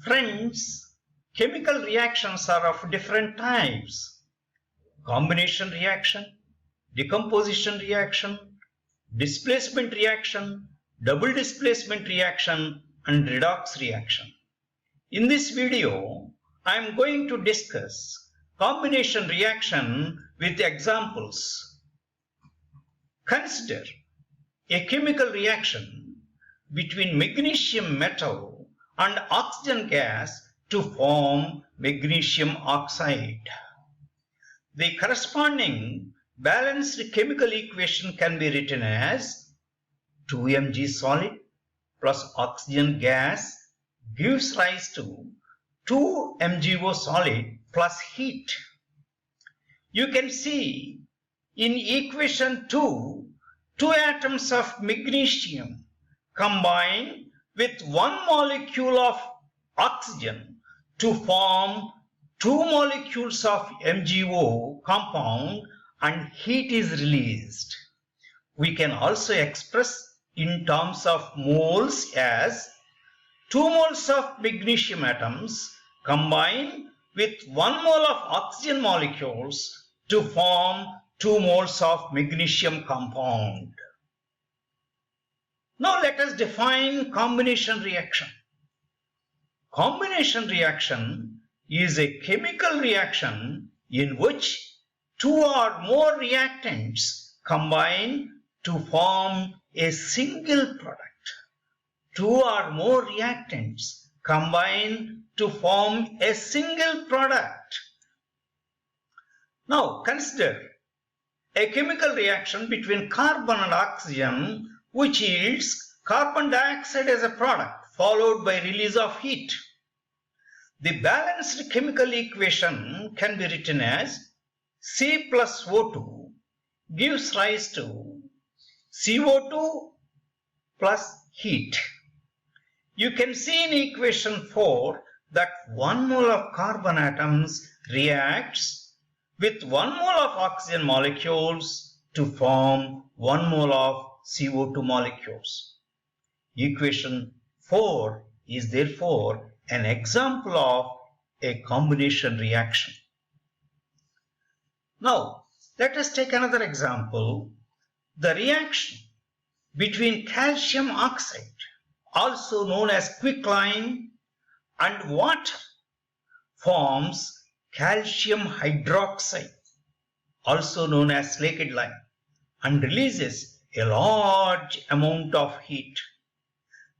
Friends, chemical reactions are of different types. Combination reaction, decomposition reaction, displacement reaction, double displacement reaction, and redox reaction. In this video, I am going to discuss combination reaction with examples. Consider a chemical reaction between magnesium metal and oxygen gas to form magnesium oxide. The corresponding balanced chemical equation can be written as 2Mg solid plus oxygen gas gives rise to 2MgO solid plus heat. You can see in equation 2, two atoms of magnesium combine with one molecule of oxygen to form two molecules of MgO compound and heat is released. We can also express in terms of moles as 2 moles of magnesium atoms combine with 1 mole of oxygen molecules to form 2 moles of magnesium compound. Now let us define combination reaction. Combination reaction is a chemical reaction in which two or more reactants combine to form a single product. Two or more reactants combine to form a single product. Now consider a chemical reaction between carbon and oxygen which yields carbon dioxide as a product followed by release of heat. The balanced chemical equation can be written as C plus O2 gives rise to CO2 plus heat. You can see in equation 4 that 1 mole of carbon atoms reacts with 1 mole of oxygen molecules to form 1 mole of CO2 molecules. Equation 4 is therefore an example of a combination reaction. Now, let us take another example. The reaction between calcium oxide, also known as quicklime, and water forms calcium hydroxide, also known as slaked lime, and releases a large amount of heat.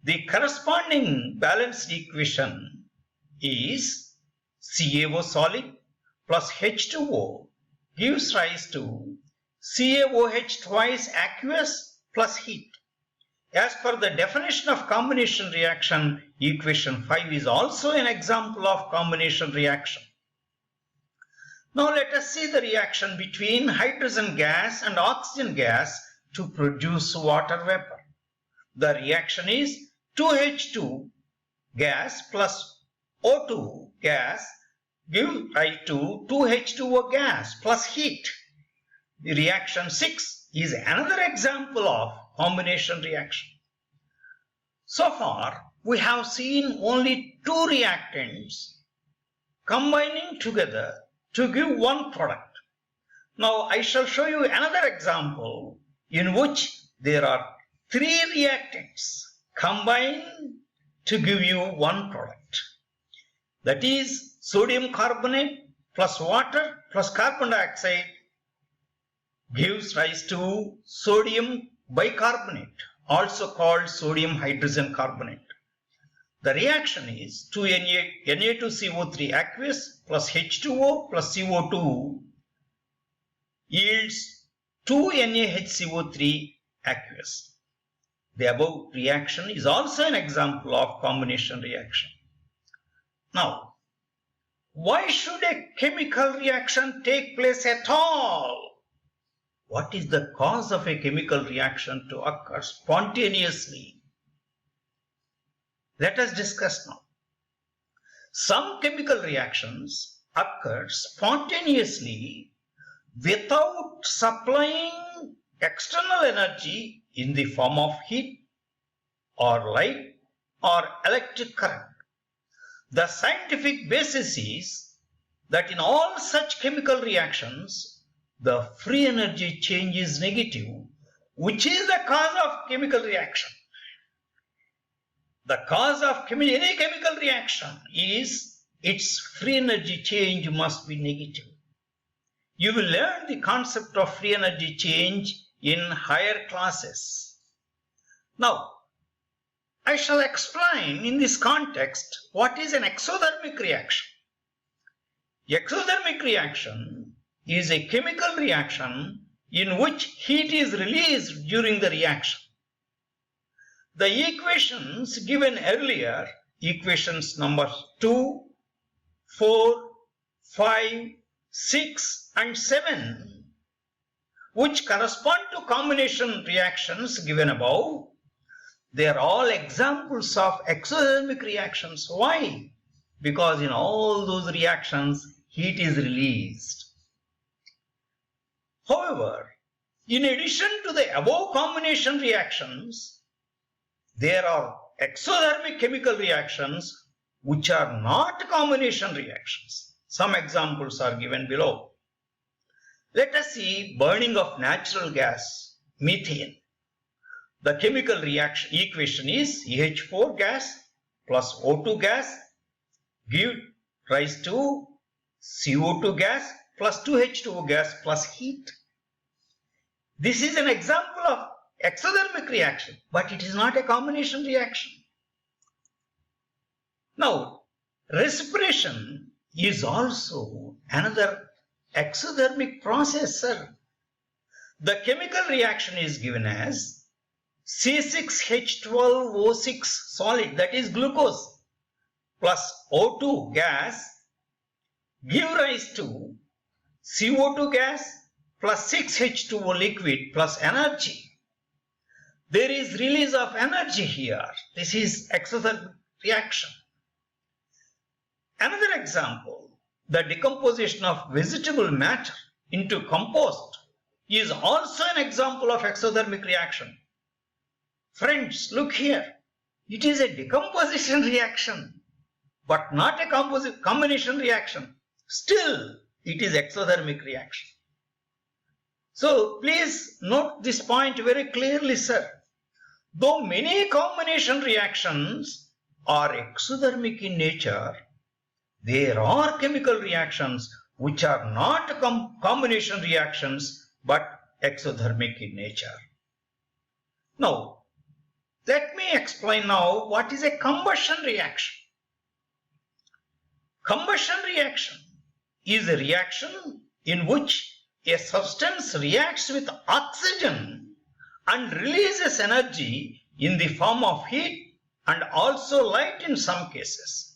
The corresponding balanced equation is CaO solid plus H2O gives rise to CaOH twice aqueous plus heat. As per the definition of combination reaction, equation 5 is also an example of combination reaction. Now let us see the reaction between hydrogen gas and oxygen gas to produce water vapor. The reaction is 2H2 gas plus O2 gas gives rise to 2H2O gas plus heat. The reaction 6 is another example of combination reaction. So far, we have seen only two reactants combining together to give one product. Now, I shall show you another example in which there are three reactants combined to give you one product. That is sodium carbonate plus water plus carbon dioxide gives rise to sodium bicarbonate, also called sodium hydrogen carbonate. The reaction is 2Na2CO3 aqueous plus H2O plus CO2 yields 2NaHCO3 aqueous. The above reaction is also an example of combination reaction. Now, why should a chemical reaction take place at all? What is the cause of a chemical reaction to occur spontaneously? Let us discuss now. Some chemical reactions occur spontaneously without supplying external energy in the form of heat or light or electric current. The scientific basis is that in all such chemical reactions, the free energy change is negative, which is the cause of chemical reaction. The cause of any chemical reaction is its free energy change must be negative. You will learn the concept of free energy change in higher classes. Now, I shall explain in this context what is an exothermic reaction. Exothermic reaction is a chemical reaction in which heat is released during the reaction. The equations given earlier, equations number 2, 4, 5, 6 and 7, which correspond to combination reactions given above, they are all examples of exothermic reactions. Why? Because in all those reactions, heat is released. However, in addition to the above combination reactions, there are exothermic chemical reactions which are not combination reactions. Some examples are given below. Let us see burning of natural gas, methane. The chemical reaction equation is CH4 gas plus O2 gas give rise to CO2 gas plus 2H2O gas plus heat. This is an example of exothermic reaction, but it is not a combination reaction. Now, respiration is also another exothermic process, sir. The chemical reaction is given as C6H12O6 solid, that is glucose, plus O2 gas give rise to CO2 gas plus 6H2O liquid plus energy. There is release of energy here. This is exothermic reaction. Another example, the decomposition of vegetable matter into compost is also an example of exothermic reaction. Friends, look here. It is a decomposition reaction, but not a combination reaction. Still, it is exothermic reaction. So, please note this point very clearly, sir. Though many combination reactions are exothermic in nature, there are chemical reactions which are not combination reactions but exothermic in nature. Now, let me explain now what is a combustion reaction. Combustion reaction is a reaction in which a substance reacts with oxygen and releases energy in the form of heat and also light in some cases.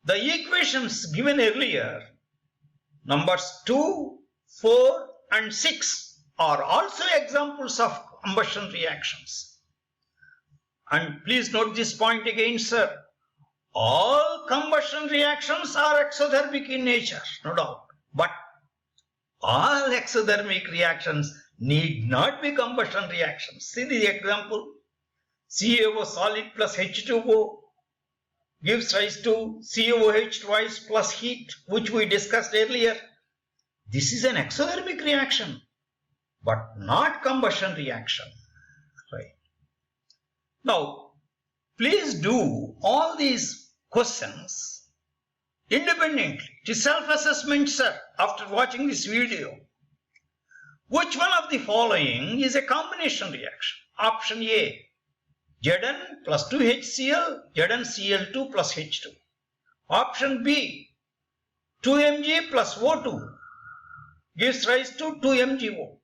The equations given earlier, numbers 2, 4 and 6 are also examples of combustion reactions. And please note this point again, sir. All combustion reactions are exothermic in nature, no doubt. But all exothermic reactions need not be combustion reactions. See the example. CaO solid plus H2O gives rise to COH twice plus heat, which we discussed earlier. This is an exothermic reaction, but not combustion reaction. Right. Now, please do all these questions independently. It is self-assessment, sir, after watching this video. Which one of the following is a combination reaction? Option A, Zn plus 2HCl, ZnCl2 plus H2. Option B, 2Mg plus O2 gives rise to 2MgO.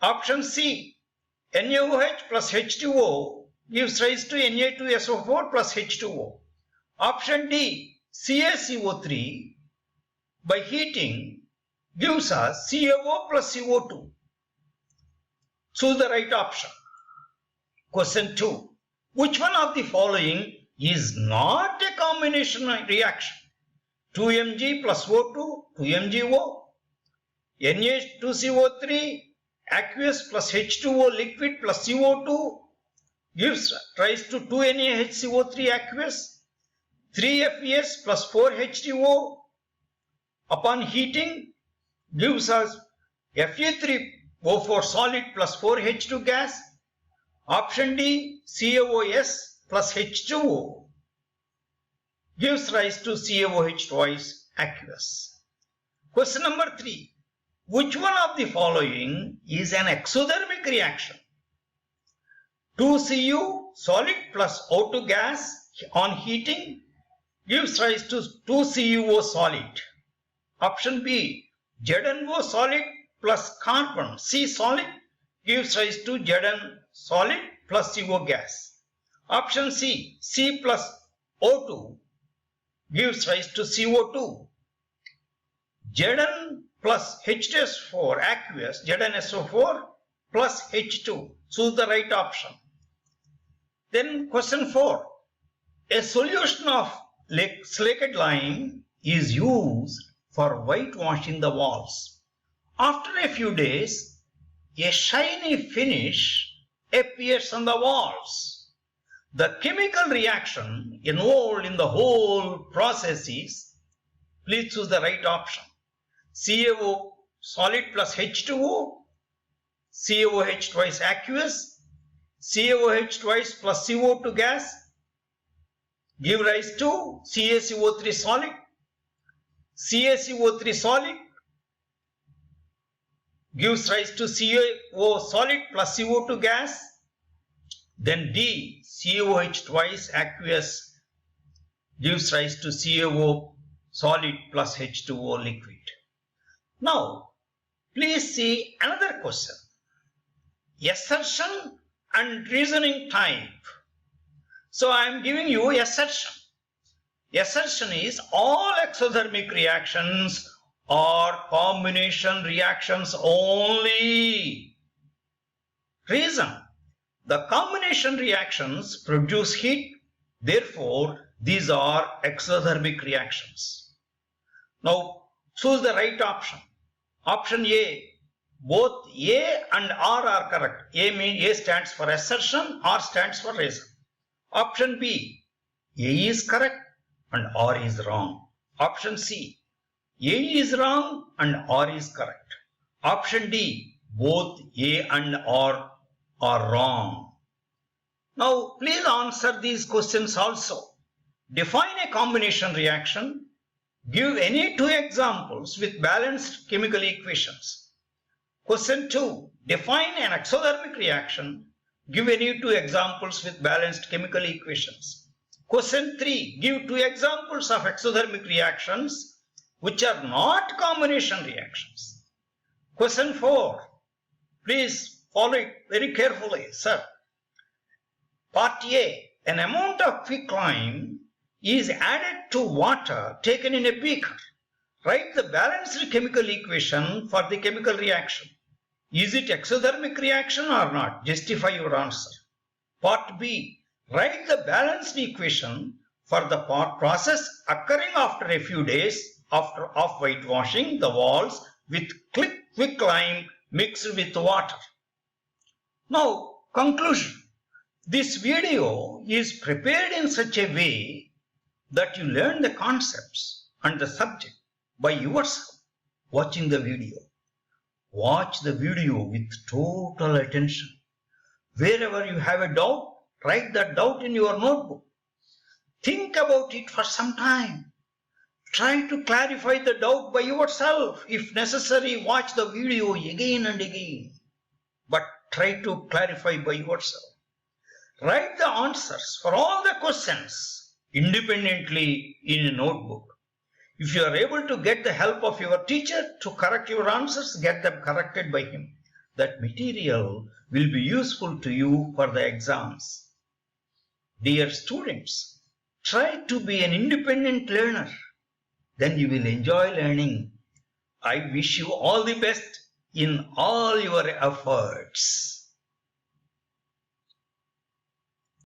Option C, NaOH plus H2O gives rise to Na2SO4 plus H2O. Option D, CaCO3 by heating gives us CaO plus CO2. Choose the right option. Question 2. Which one of the following is not a combination reaction? 2Mg plus O2, 2MgO. Na2CO3 aqueous plus H2O liquid plus CO2 gives rise to 2NaHCO3 aqueous. 3 FeS plus 4 H2O upon heating gives us Fe3O4 solid plus 4 H2 gas. Option D, CaOS plus H2O gives rise to CaOH twice aqueous. Question number 3. Which one of the following is an exothermic reaction? 2Cu solid plus O2 gas on heating gives rise to 2CuO solid. Option B, ZnO solid plus carbon C solid gives rise to Zn solid plus CO gas. Option C, C plus O2 gives rise to CO2. Zn plus H2S4 aqueous, ZnSO4 plus H2. Choose the right option. Then question 4. A solution of slaked lime is used for whitewashing the walls. After a few days, a shiny finish appears on the walls. The chemical reaction involved in the whole process is, please choose the right option. CaO solid plus H2O, CaOH twice aqueous, CaOH twice plus CO2 gas give rise to CaCO3 solid. CaCO3 solid gives rise to CaO solid plus CO2 gas. Then D, CaOH twice aqueous gives rise to CaO solid plus H2O liquid. Now, please see another question. Assertion and reasoning type. So I am giving you assertion. Assertion is all exothermic reactions are combination reactions only. Reason. The combination reactions produce heat, therefore these are exothermic reactions. Now choose the right option. Option A. Both A and R are correct. A stands for assertion, R stands for reason. Option B. A is correct and R is wrong. Option C. A is wrong and R is correct. Option D. Both A and R are wrong. Now please answer these questions also. Define a combination reaction. Give any two examples with balanced chemical equations. Question 2. Define an exothermic reaction. Give any two examples with balanced chemical equations. Question 3. Give two examples of exothermic reactions which are not combination reactions. Question 4. Please follow it very carefully, sir. Part A. An amount of quicklime is added to water taken in a beaker. Write the balanced chemical equation for the chemical reaction. Is it exothermic reaction or not? Justify your answer. Part B. Write the balanced equation for the process occurring after a few days of whitewashing the walls with quicklime mixed with water. Now, conclusion. This video is prepared in such a way that you learn the concepts and the subject by yourself watching the video. Watch the video with total attention. Wherever you have a doubt, write that doubt in your notebook. Think about it for some time. Try to clarify the doubt by yourself. If necessary, watch the video again and again. But try to clarify by yourself. Write the answers for all the questions independently in a notebook. If you are able to get the help of your teacher to correct your answers, get them corrected by him. That material will be useful to you for the exams. Dear students, try to be an independent learner. Then you will enjoy learning. I wish you all the best in all your efforts.